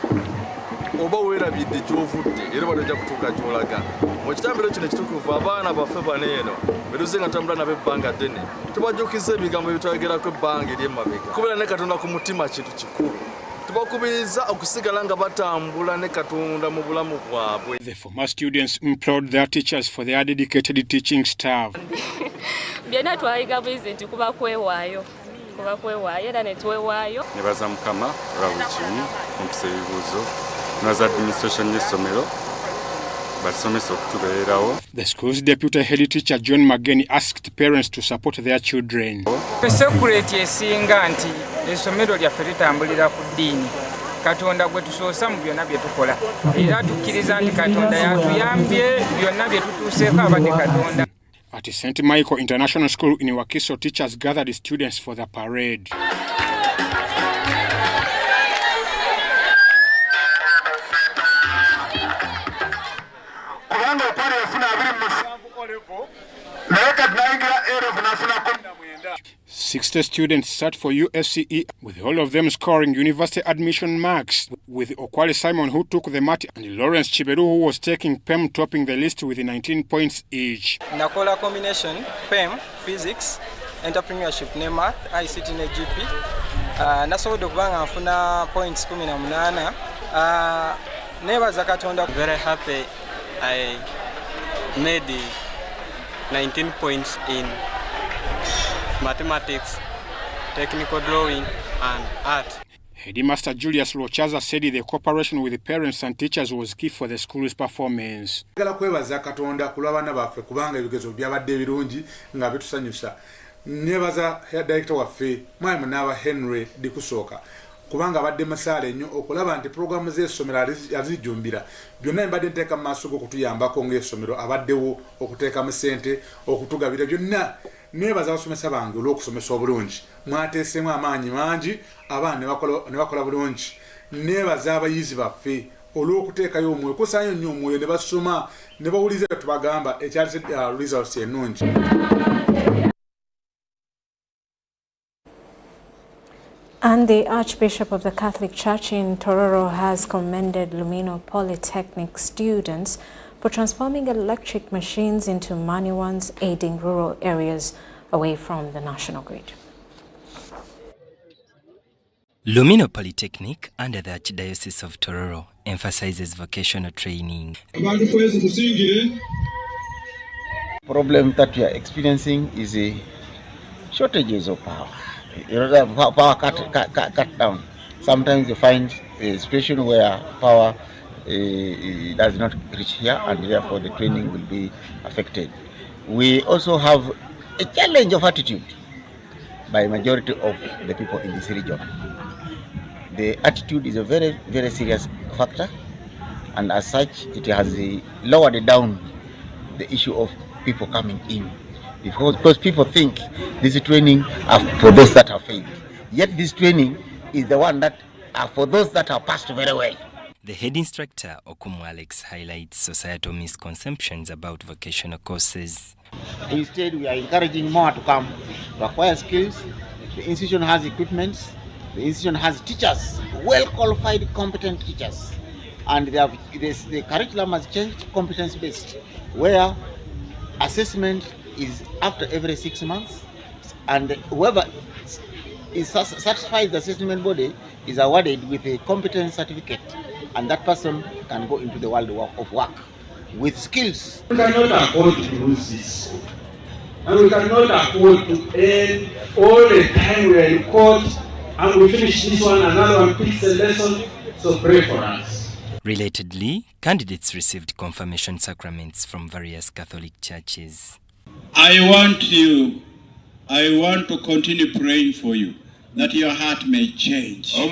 oba weerabidde gy'ovudde era bajja kutuuka gy'olaga. Mu kitambiro kino ekitukuvu abaana baffe bano eno betuze nga tambula nabo ebbanga ddene tubajjukiza ebigambo ebitwagerako ebbanga ery'emabega. Kubeera ne Katonda ku mutima kintu kikulu. Tubakubiriza okusigala nga batambula ne Katonda mu bulamu bwabwe. The former students implored their teachers for their dedicated teaching staff. Byonna twayiga bwizi nti kuba kwewaayo era ne twewaayo. Nebaza Mukama olwa buli kimu ompisa ebibuuzo naza administration y'essomero basomesa okutubeererawo. The school's deputy head teacher John Mageni asked parents to support their children. Security esinga nti essomero lyaffe litambulira ku ddiini. Katonda gwe tusoosa mu byonna bye tukola. Era tukkiriza nti Katonda yatuyambye byonna bye tutuuseeko abadde Katonda. At St. Michael International School in Wakiso, teachers gathered students for the parade. Sixty students sat for USCE, with all of them scoring university admission marks, with Okwali Simon who took the mat and Lawrence Chiberu who was taking PEM topping the list with 19 points each. Nakola combination PEM, physics, entrepreneurship ne math, ICT ne GP. Nasobodde okubanga nfuna points 18. Nebaza Katonda. Very happy I made 19 points in mathematics, technical drawing and art. Headmaster Julius Lochaza said the cooperation with the parents and teachers was key for the school's performance. Kwebaza Katonda kulabana baffe kubanga ebigezo byabadde birungi nga bitusanyusa. Nebaza head director waffe Mwalimu Naba Henry Dikusooka kubanga abadde masaale nnyo okulaba nti programu z'essomero azijjumbira byonna mbadde nteeka mu maaso g'okutuyambako ng'essomero abaddewo okuteekamu ssente okutugabira byonna. Nebaza abasomesa bange olw'okusomesa obulungi mwateesemu amaanyi mangi abaana ne bakola bulungi. Nebaza abayizi baffe olw'okuteekayo omwoyo kusaayo nnyo omwoyo ne basoma ne bawuliza tubagamba ekyalise results ennungi. And the Archbishop of the Catholic Church in Tororo has commended Lumino Polytechnic students for transforming electric machines into manual ones, aiding rural areas away from the national grid. Lumino Polytechnic, under the Archdiocese of Tororo, emphasizes vocational training. The problem that we are experiencing is a shortages of power. Power cut down. Sometimes you find a situation where power does not reach here, and therefore the training will be affected. We also have a challenge of attitude by majority of the people in this region. The attitude is a very, very serious factor, and as such, it has lowered down the issue of people coming in. Because people think this training are for those that have failed. Yet this training is the one that are for those that have passed very well. The head instructor, Okumu Alex, highlights societal misconceptions about vocational courses. Instead, we are encouraging more to come to acquire skills. The institution has equipment. The institution has teachers, well-qualified, competent teachers. And the curriculum has changed competence-based, where assessment is after every 6 months, and whoever is satisfied the assessment body is awarded with a competence certificate, and that person can go into the world of work with skills. We cannot afford to lose this, and we cannot afford to end all the time we are in court and we finish this one, another one picks the lesson, so pray for us. Relatedly, candidates received confirmation sacraments from various Catholic churches. I want to continue praying for you, that your heart may change. The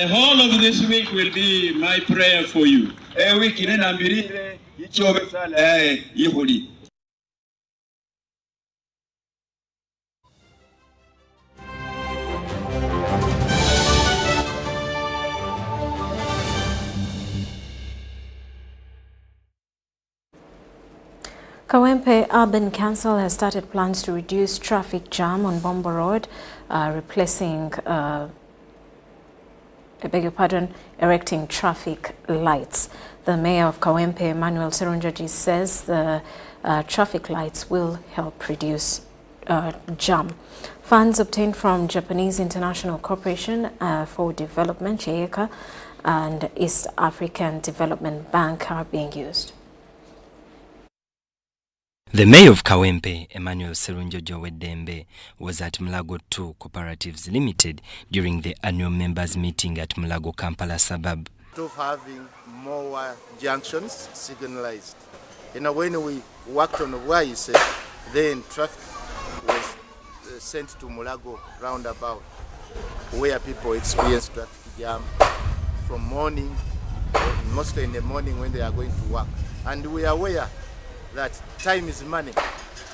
whole of this week will be my prayer for you. Kawempe Urban Council has started plans to reduce traffic jam on Bombo Road, erecting traffic lights. The mayor of Kawempe, Emmanuel Serunjoji, says the traffic lights will help reduce jam. Funds obtained from Japanese International Corporation for Development, JICA, and East African Development Bank are being used. The mayor of Kawempe, Emmanuel Serunjojo Wedembe, was at Mulago 2 Cooperatives Limited during the annual members meeting at Mulago, Kampala suburb. Of having more junctions signalized. When we worked on Wise, then traffic was sent to Mulago roundabout, where people experience traffic jam from morning, mostly in the morning when they are going to work. And we are aware that time is money.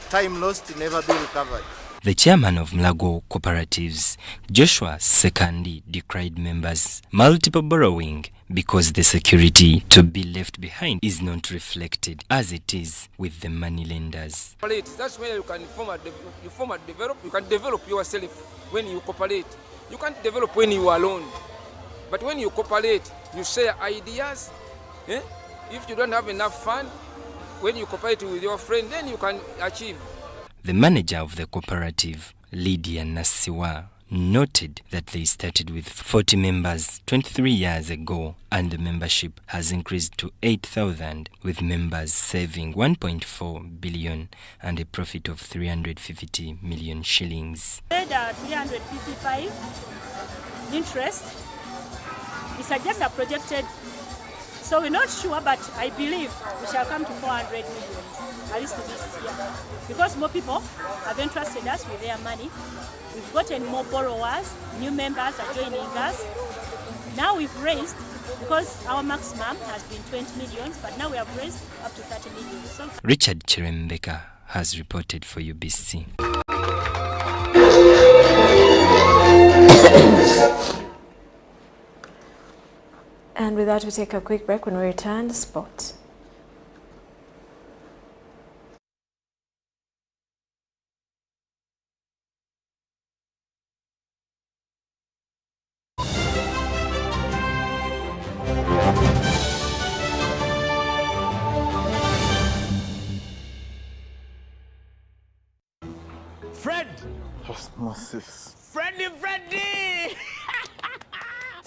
Time lost never be recovered. The chairman of Mulago Cooperatives, Joshua Sekandi, decried members' multiple borrowing because the security to be left behind is not reflected as it is with the money lenders. That's where you can you can develop yourself when you cooperate. You can't develop when you are alone. But when you cooperate, you share ideas. If you don't have enough fund, when you cooperate with your friend, then you can achieve. The manager of the cooperative, Lydia Nasiwa, noted that they started with 40 members 23 years ago, and the membership has increased to 8,000, with members saving 1.4 billion and a profit of 350 million shillings. 355 interest. It's just a projected. So we're not sure, but I believe we shall come to 400 million, at least this year. Because more people have entrusted us with their money. We've gotten more borrowers, new members are joining us. Now we've raised, because our maximum has been 20 million, but now we have raised up to 30 million. So Richard Chirembeka has reported for UBC. And with that, we take a quick break. When we return, sports. Fred! Osmosis. Freddy!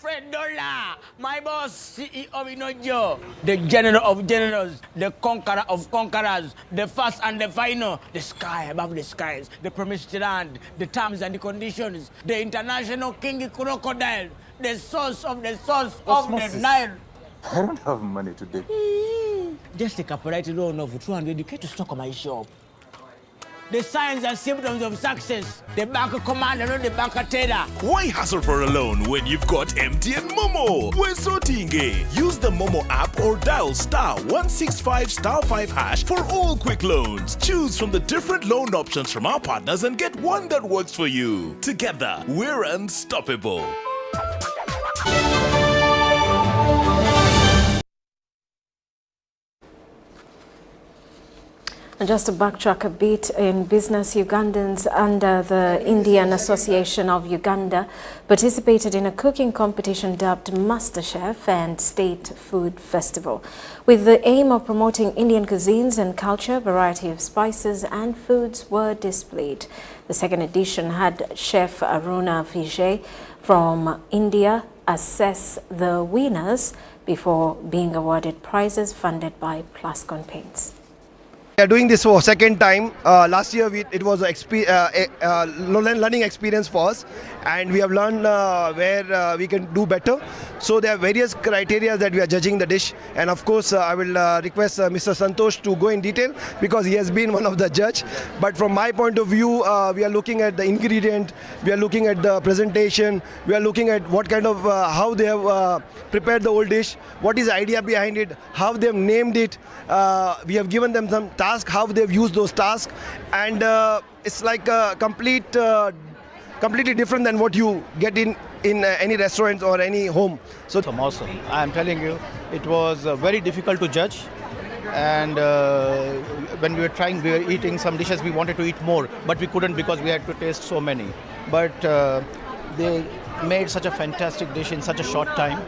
Alfred Dollar, my boss, CEO Inojo, the general of generals, the conqueror of conquerors, the first and the final, the sky above the skies, the promised land, the terms and the conditions, the international king crocodile, the source of the Osmosis. the Nile. I don't have money today. Just take a polite loan of 200k to stock my shop. The signs and symptoms of success. The bank commander, not the bank teller. Why hassle for a loan when you've got MTN Momo? We're sorting. Use the Momo app or dial *165*5# for all quick loans. Choose from the different loan options from our partners and get one that works for you. Together, we're unstoppable. And just to backtrack a bit, in business, Ugandans under the Indian Association of Uganda participated in a cooking competition dubbed MasterChef and State Food Festival. With the aim of promoting Indian cuisines and culture, a variety of spices and foods were displayed. The second edition had Chef Aruna Vijay from India assess the winners before being awarded prizes funded by Plascon Paints. We are doing this for second time. Last year it was a learning experience for us, and we have learned where we can do better. So there are various criteria that we are judging the dish, and of course I will request Mr. Santosh to go in detail because he has been one of the judge. But from my point of view, we are looking at the ingredient, we are looking at the presentation, we are looking at what kind of how they have prepared the whole dish, what is the idea behind it, how they have named it. We have given them some tasks, how they've used those tasks, and it's like a completely different than what you get in any restaurants or any home. So awesome. I'm telling you, it was very difficult to judge, and when we were eating some dishes, we wanted to eat more, but we couldn't because we had to taste so many. But they made such a fantastic dish in such a short time.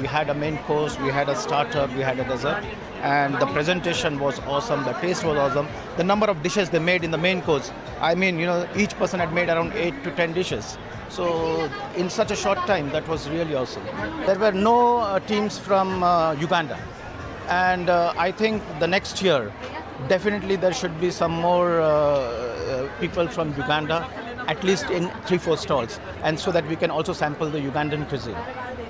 We had a main course, we had a starter, we had a dessert, and the presentation was awesome, the taste was awesome. The number of dishes they made in the main course, I mean, each person had made around 8 to 10 dishes. So in such a short time, that was really awesome. There were no teams from Uganda, and I think the next year, definitely there should be some more people from Uganda, at least in 3-4 stalls, and so that we can also sample the Ugandan cuisine.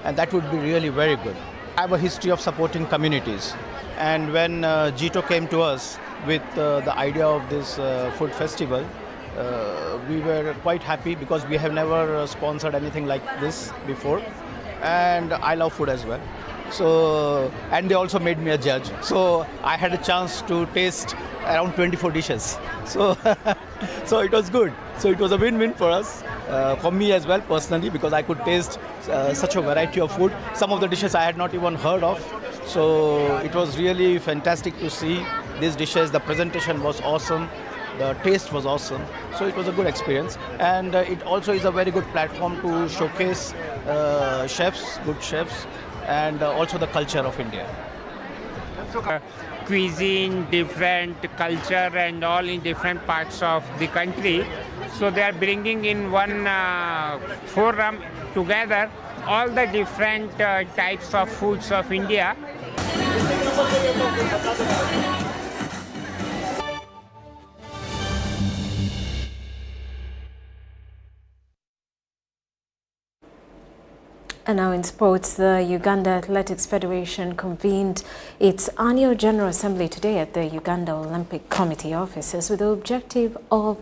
And that would be really very good. I have a history of supporting communities. And when Jito came to us with the idea of this food festival, we were quite happy because we have never sponsored anything like this before. And I love food as well. So, and they also made me a judge. So I had a chance to taste around 24 dishes. So, so it was good. So it was a win-win for us, for me as well personally, because I could taste such a variety of food. Some of the dishes I had not even heard of. So it was really fantastic to see these dishes. The presentation was awesome. The taste was awesome. So it was a good experience. And it also is a very good platform to showcase chefs, good chefs, and also the culture of India. Cuisine, different culture and all in different parts of the country. So they are bringing in one forum together all the different types of foods of India. And now in sports, the Uganda Athletics Federation convened its annual General Assembly today at the Uganda Olympic Committee offices with the objective of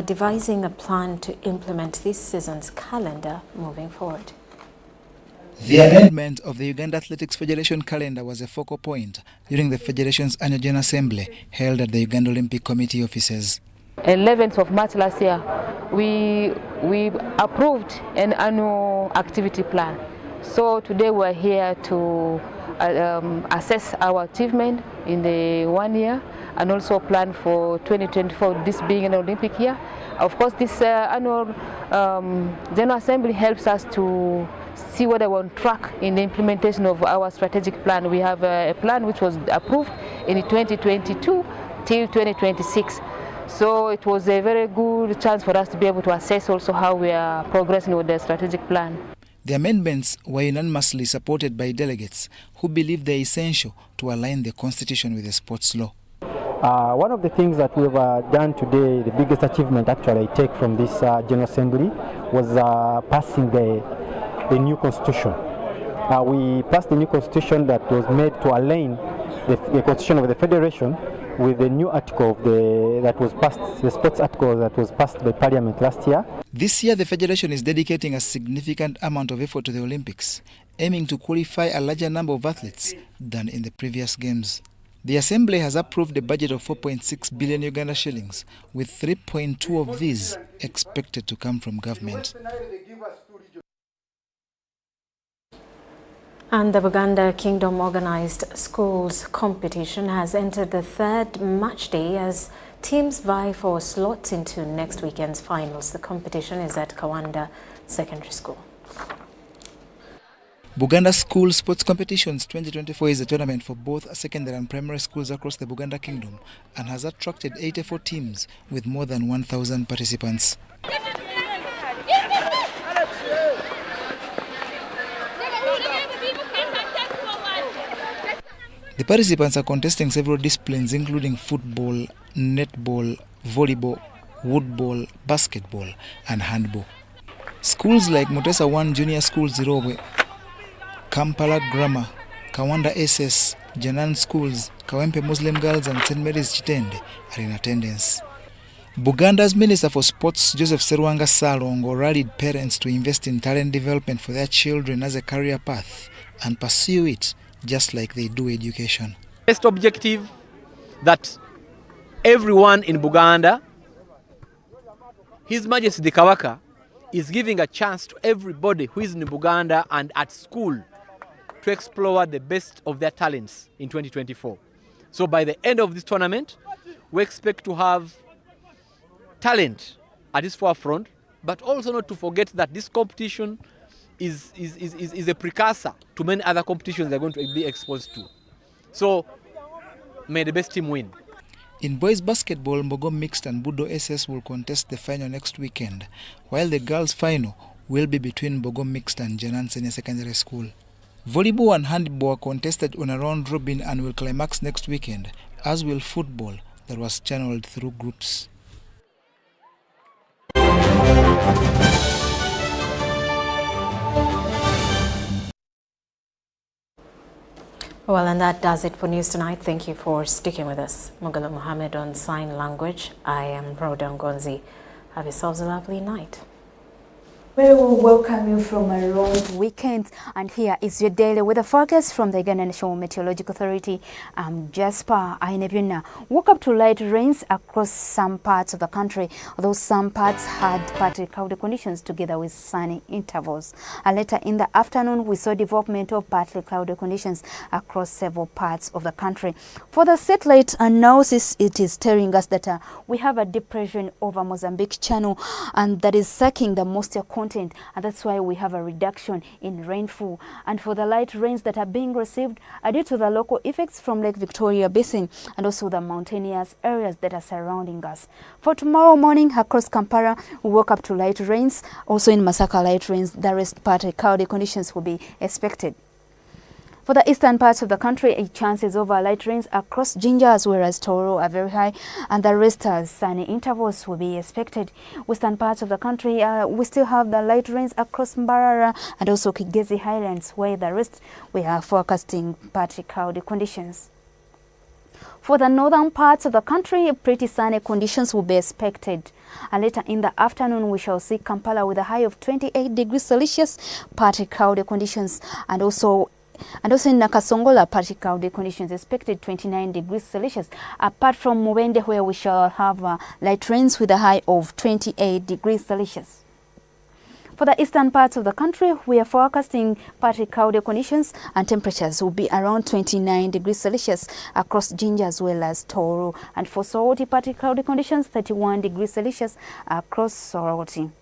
devising a plan to implement this season's calendar moving forward. The amendment of the Uganda Athletics Federation calendar was a focal point during the Federation's annual General Assembly held at the Uganda Olympic Committee offices. 11th of March last year, we approved an annual activity plan. So today we're here to assess our achievement in the 1 year and also plan for 2024, this being an Olympic year. Of course, this annual General Assembly helps us to see whether we're on track in the implementation of our strategic plan. We have a plan which was approved in 2022 till 2026. So it was a very good chance for us to be able to assess also how we are progressing with the strategic plan. The amendments were unanimously supported by delegates who believe they are essential to align the constitution with the sports law. One of the things that we've done today, the biggest achievement actually I take from this General Assembly, was passing the new constitution. We passed the new constitution that was made to align the constitution of the Federation with the new article that was passed, the sports article that was passed by Parliament last year. This year, the Federation is dedicating a significant amount of effort to the Olympics, aiming to qualify a larger number of athletes than in the previous games. The Assembly has approved a budget of 4.6 billion Uganda shillings, with 3.2 of these expected to come from government. And the Buganda Kingdom Organized Schools competition has entered the third match day as teams vie for slots into next weekend's finals. The competition is at Kawanda Secondary School. Buganda School Sports Competitions 2024 is a tournament for both secondary and primary schools across the Buganda Kingdom and has attracted 84 teams with more than 1,000 participants. The participants are contesting several disciplines including football, netball, volleyball, woodball, basketball and handball. Schools like Mutesa 1 Junior School Zirowe, Kampala Grammar, Kawanda SS, Janan Schools, Kawempe Muslim Girls and St. Mary's Chitende are in attendance. Buganda's Minister for Sports, Joseph Serwanga Salongo, rallied parents to invest in talent development for their children as a career path and pursue it just like they do education. Best objective that everyone in Buganda, His Majesty the Kawaka, is giving a chance to everybody who is in Buganda and at school to explore the best of their talents in 2024. So by the end of this tournament, we expect to have talent at its forefront, but also not to forget that this competition is a precursor to many other competitions they're going to be exposed to. So may the best team win. In boys basketball, Mbogo Mixed and Budo SS will contest the final next weekend, while the girls' final will be between Mbogo Mixed and Janan Senior Secondary School. Volleyball and handball are contested on a round robin and will climax next weekend, as will football that was channeled through groups. Well, and that does it for News Tonight. Thank you for sticking with us. Mogalo Mohammed on Sign Language. I am Rhoda Ngonzi. Have yourselves a lovely night. We will welcome you from a long weekend, and here is your daily weather forecast from the Uganda National Meteorological Authority. I'm Jasper Ainebyuna. Woke up to light rains across some parts of the country, although some parts had partly cloudy conditions together with sunny intervals. And later in the afternoon, we saw development of partly cloudy conditions across several parts of the country. For the satellite analysis, it is telling us that we have a depression over Mozambique Channel, and that is sucking the moisture content, and that's why we have a reduction in rainfall. And for the light rains that are being received are due to the local effects from Lake Victoria Basin and also the mountainous areas that are surrounding us. For tomorrow morning across Kampala, we woke up to light rains. Also in Masaka, light rains. The rest partly cloudy conditions will be expected. For the eastern parts of the country, chances of light rains across Jinja as well as Toro are very high, and the rest sunny intervals will be expected. Western parts of the country, we still have the light rains across Mbarara and also Kigezi Highlands, where the rest we are forecasting partly cloudy conditions. For the northern parts of the country, pretty sunny conditions will be expected. And later in the afternoon, we shall see Kampala with a high of 28 degrees Celsius, partly cloudy conditions, and also in Nakasongola, partly cloudy conditions expected, 29 degrees Celsius, apart from Mubende, where we shall have light rains with a high of 28 degrees Celsius. For the eastern parts of the country, we are forecasting partly cloudy conditions, and temperatures will be around 29 degrees Celsius across Jinja as well as Toro. And for Soroti, partly cloudy conditions, 31 degrees Celsius across Soroti.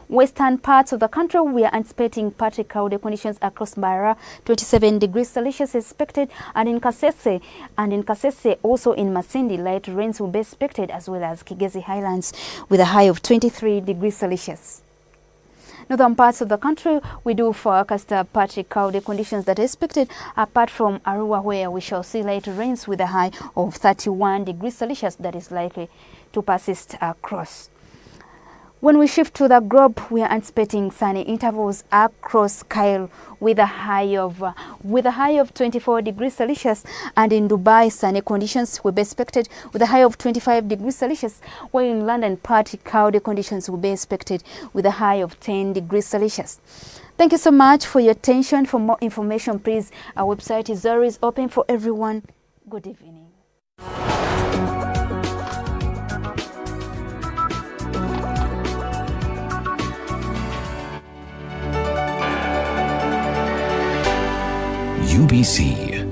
Western parts of the country, we are anticipating partly cloudy conditions across Mbarara, 27 degrees Celsius expected, and in Kasese also in Masindi, light rains will be expected, as well as Kigezi Highlands with a high of 23 degrees Celsius. northern parts of the country, we do forecast partly cloudy conditions that are expected, apart from Arua, where we shall see light rains with a high of 31 degrees Celsius that is likely to persist across. When we shift to the globe, we are anticipating sunny intervals across Cairo with a high of 24 degrees Celsius, and in Dubai, sunny conditions will be expected with a high of 25 degrees Celsius, while in London, partly cloudy conditions will be expected with a high of 10 degrees Celsius. Thank you so much for your attention. For more information, please, our website is always open for everyone. Good evening. UBC